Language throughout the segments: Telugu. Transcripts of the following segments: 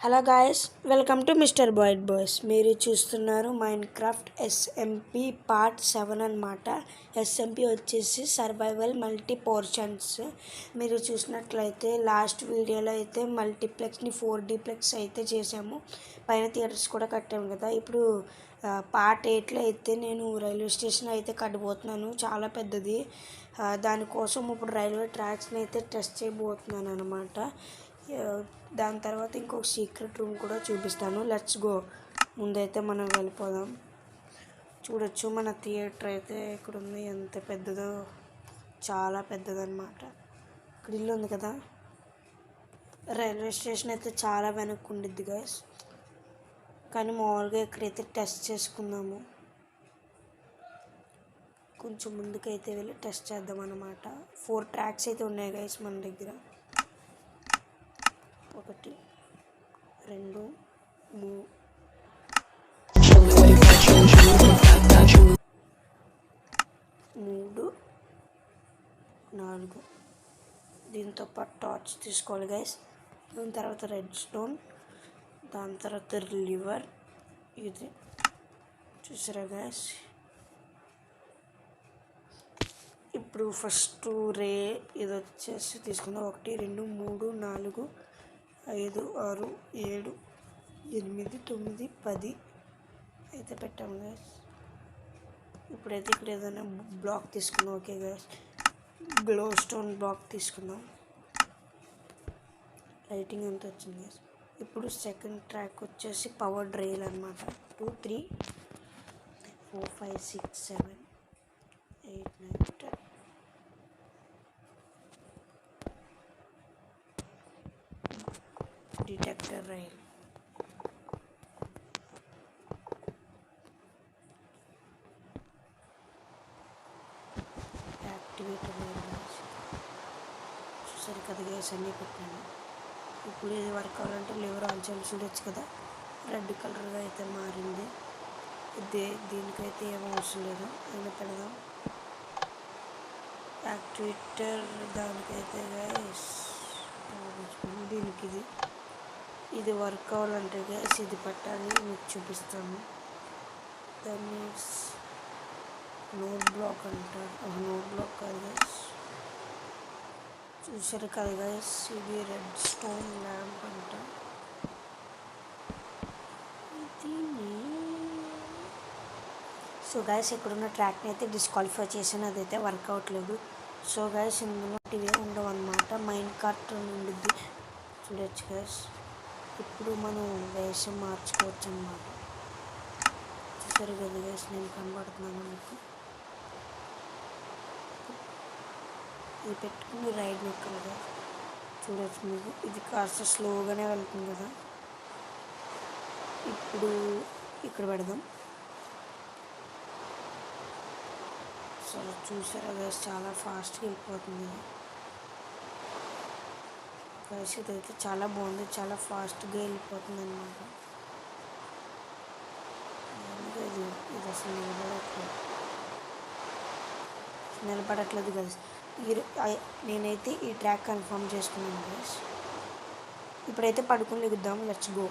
Hello guys, welcome to mister Boyd boys. మీరు చూస్తున్నారు మైండ్ క్రాఫ్ట్ ఎస్ఎంపి పార్ట్ 7 అనమాట. ఎస్ఎంపి వచ్చేసి సర్వైవల్ మల్టీ పోర్షన్స్. మీరు చూసినట్లయితే లాస్ట్ వీడియోలో అయితే మల్టీప్లెక్స్ని 4D అయితే చేసాము. పైన థియేటర్స్ కూడా కట్టాము కదా. ఇప్పుడు పార్ట్ 8లో అయితే నేను రైల్వే స్టేషన్ అయితే కట్టబోతున్నాను. చాలా పెద్దది. దానికోసం ఇప్పుడు రైల్వే ట్రాక్స్ని అయితే టెస్ట్ చేయబోతున్నాను అనమాట. దాని తర్వాత ఇంకొక సీక్రెట్ రూమ్ కూడా చూపిస్తాను. Let's go. ముందైతే మనం వెళ్ళిపోదాం. చూడొచ్చు మన థియేటర్ అయితే ఇక్కడ ఉంది. ఎంత పెద్దదో, చాలా పెద్దదన్నమాట. ఇక్కడ ఇల్లు ఉంది కదా. రైల్వే స్టేషన్ అయితే చాలా వెనక్కి ఉండిద్ది గైస్. కానీ మామూలుగా ఇక్కడైతే టెస్ట్ చేసుకుందాము. కొంచెం ముందుకైతే వెళ్ళి టెస్ట్ చేద్దాం అన్నమాట. 4 ట్రాక్స్ అయితే ఉన్నాయి గైస్ మన దగ్గర. 1 2 3 4. దీంతో పాటు టార్చ్ తీసుకోవాలి గైస్. దాని తర్వాత రెడ్ స్టోన్, దాని తర్వాత లివర్. ఇది చూసారా గైస్. ఇప్పుడు ఫస్ట్ రే ఇది వచ్చేసి తీసుకుందాం. 1 2 3 4 5 6 7 8 9 10 అయితే పెట్టాము గైస్. ఇప్పుడైతే ఇక్కడ ఏదైనా బ్లాక్ తీసుకుందాం. Okay guys, glow stone block తీసుకుందాం. లైటింగ్ ఎంత వచ్చింది గైస్. ఇప్పుడు సెకండ్ ట్రాక్ వచ్చేసి పవర్ రైల్ అనమాట. 2 3 4 5 6 7 8 9 10. Detector rail. Activator rail. చూసారు కదా గ్యాస్ అన్నీ పెట్టాను. ఇప్పుడు ఇది వర్క్ అవ్వాలంటే లివర్ ఆన్ చేయాలి. చూడొచ్చు కదా, రెడ్ కలర్గా అయితే మారింది. దీనికైతే ఏం అవసరం లేదు. అయినా పెడదాం. యాక్టివేటర్ దానికైతే గైస్ దీనికి ఇది వర్క్ అవ్వాలంటే గైస్ ఇది పెట్టాలి. మీకు చూపిస్తాను. దాన్ని నోట్ బ్లాక్ అంటారు. నోట్ బ్లాక్ కాదు గైస్. చూసారు కదా గైస్, ఇది రెడ్ స్టోన్ ల్యాంప్ అంట. సో గైస్, ఇక్కడున్న ట్రాక్ని అయితే డిస్క్వాలిఫై చేసాను. అదైతే వర్క్ అవ్వట్లేదు. సో గైస్, ఇందులో ఇవే ఉండవు అన్నమాట. మైండ్ కార్ట్ ఉండిద్ది. చూడొచ్చు గైస్. ఇప్పుడు మనం వేషం మార్చుకోవచ్చు అన్నమాట. చూసారు కదా గైస్, నేను కనబడుతున్నాను మీకు. ఇది పెట్టుకుని రైడ్ ఎక్కాలి కదా. చూడొచ్చు మీకు. ఇది కాస్త స్లోగానే వెళ్తుంది కదా. ఇప్పుడు ఇక్కడ పెడదాం. సో చూసారా గైస్, చాలా ఫాస్ట్గా వెళ్ళిపోతుంది. గైస్ ఇదైతే చాలా బాగుంది. చాలా ఫాస్ట్గా వెళ్ళిపోతుంది అన్నమాట. ఇది అసలు నిలబడట్లేదు గైస్. నేనైతే ఈ ట్రాక్ కన్ఫర్మ్ చేసుకున్నాను గైస్. ఇప్పుడైతే పడుకుని లెగుద్దాం. Let's go.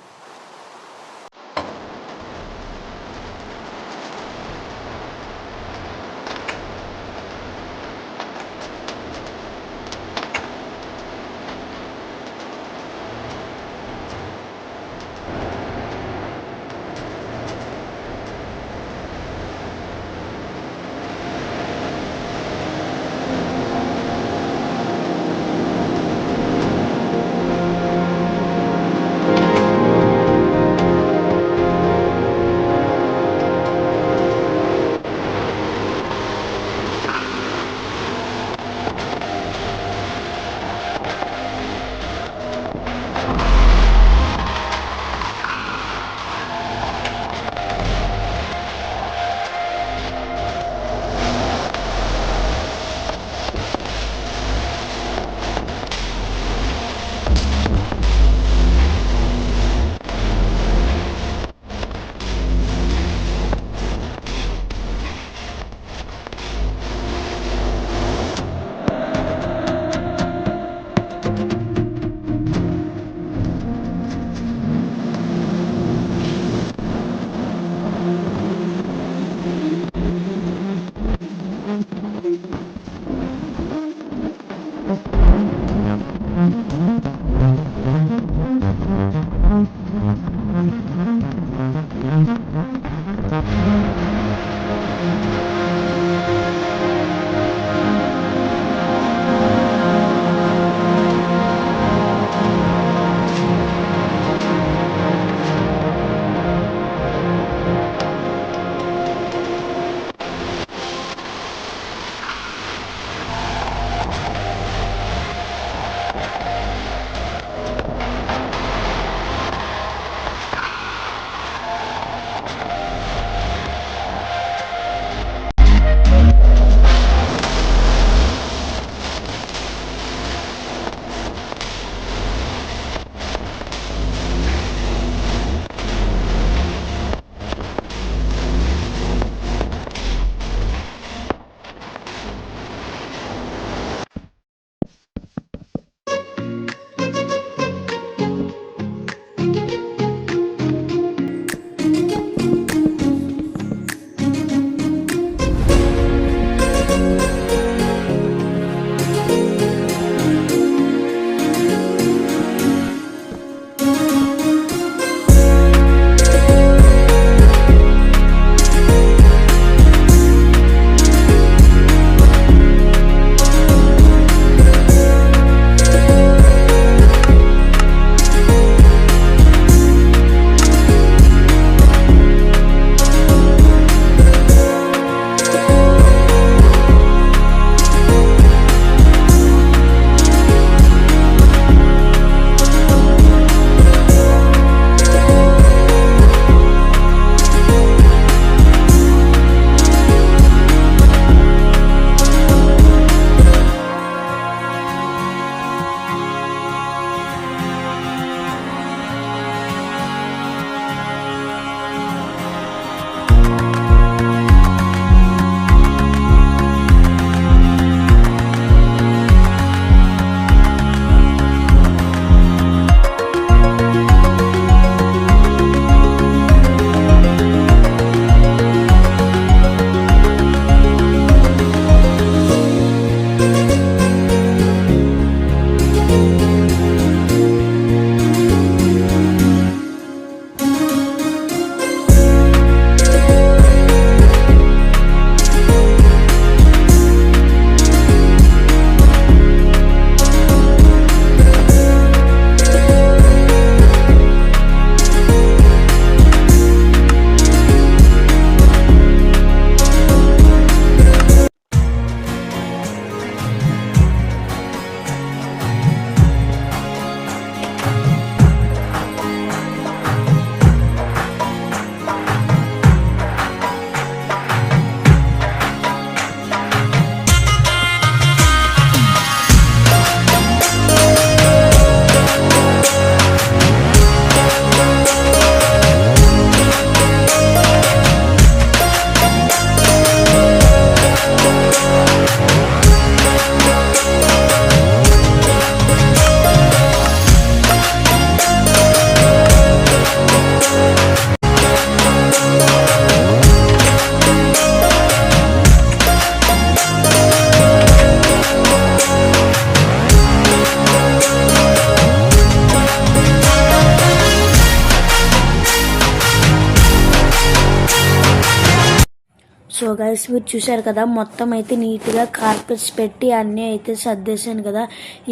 సో గైస్ మీరు చూసారు కదా, మొత్తం అయితే నీట్గా కార్పెట్స్ పెట్టి అన్నీ అయితే సర్దేశాను కదా.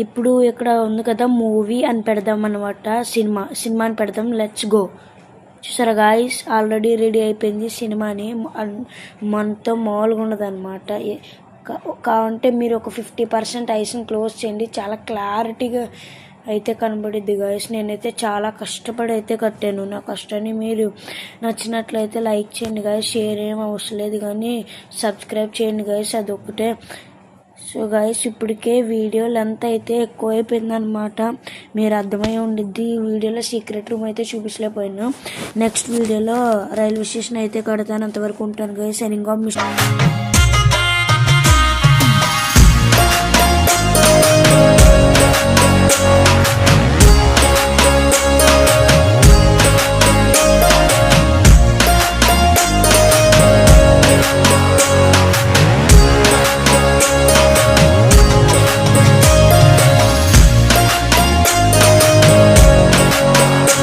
ఇప్పుడు ఇక్కడ ఉంది కదా మూవీ అని పెడదాం అనమాట, సినిమా అని పెడదాం. Let's go. చూసారా గాయస్, ఆల్రెడీ రెడీ అయిపోయింది సినిమాని. మనతో మామూలుగా ఉండదు అనమాట. కావంటే మీరు ఒక 50% ఐస్ని క్లోజ్ చేయండి, చాలా క్లారిటీగా అయితే కనబడిద్ది గాయస్. నేనైతే చాలా కష్టపడి అయితే కట్టాను. నా కష్టాన్ని మీరు నచ్చినట్లయితే లైక్ చేయండి గాయస్. షేర్ ఏం అవసరం లేదు కానీ సబ్స్క్రైబ్ చేయండి గాయస్, అదొకటే. సో గాయస్ ఇప్పటికే వీడియో లెంత్ అయితే ఎక్కువైపోయింది అనమాట. మీరు అర్థమై ఉండిద్ది. ఈ వీడియోలో సీక్రెట్ రూమ్ అయితే చూపించలేకపోయాను. నెక్స్ట్ వీడియోలో రైల్వే స్టేషన్ అయితే కడతాను. అంతవరకు ఉంటాను గాయస్. Signing off mister.